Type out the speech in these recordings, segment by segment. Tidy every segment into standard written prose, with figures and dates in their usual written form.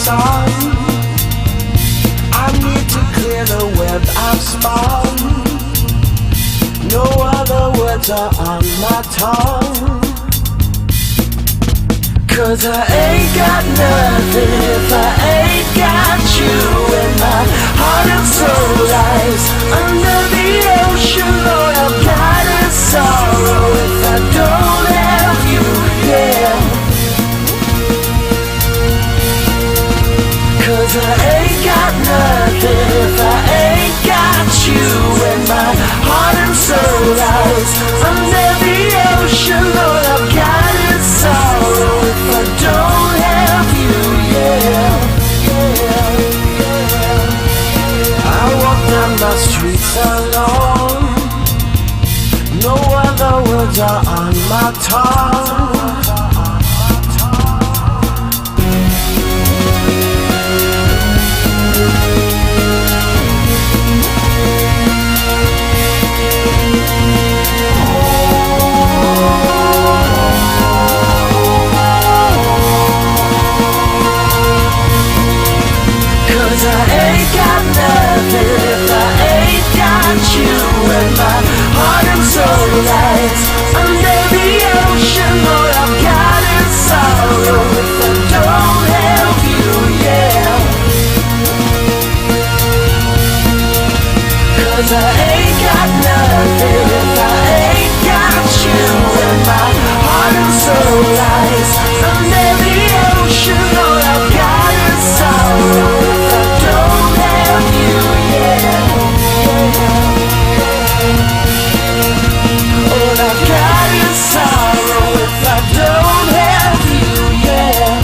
sun. I need to clear the web I've spun. No other words are on my tongue. 'Cause I ain't got nothing if I ain't got you. And my heart and soul lies under the ocean. Lord, I've got a sorrow if I don't have you, yeah. 'Cause I ain't got nothing if I ain't got you. And my heart and soul lies under the ocean. Lord, I've got a sorrow if I don't have you, yeah, yeah, yeah. I walk down my streets alone. No other words are on my tongue. 'Cause I ain't got nothing if I ain't got you. And my heart and soul lies under the ocean. Lord, I've got a sorrow if I don't have you, yeah. 'Cause I ain't got nothing if I ain't got you. And my heart and soul lies under the ocean. Lord, I've got a sorrow if I don't have you, yeah. Oh, I've got a sorrow if I don't have you, yeah.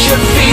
Your feet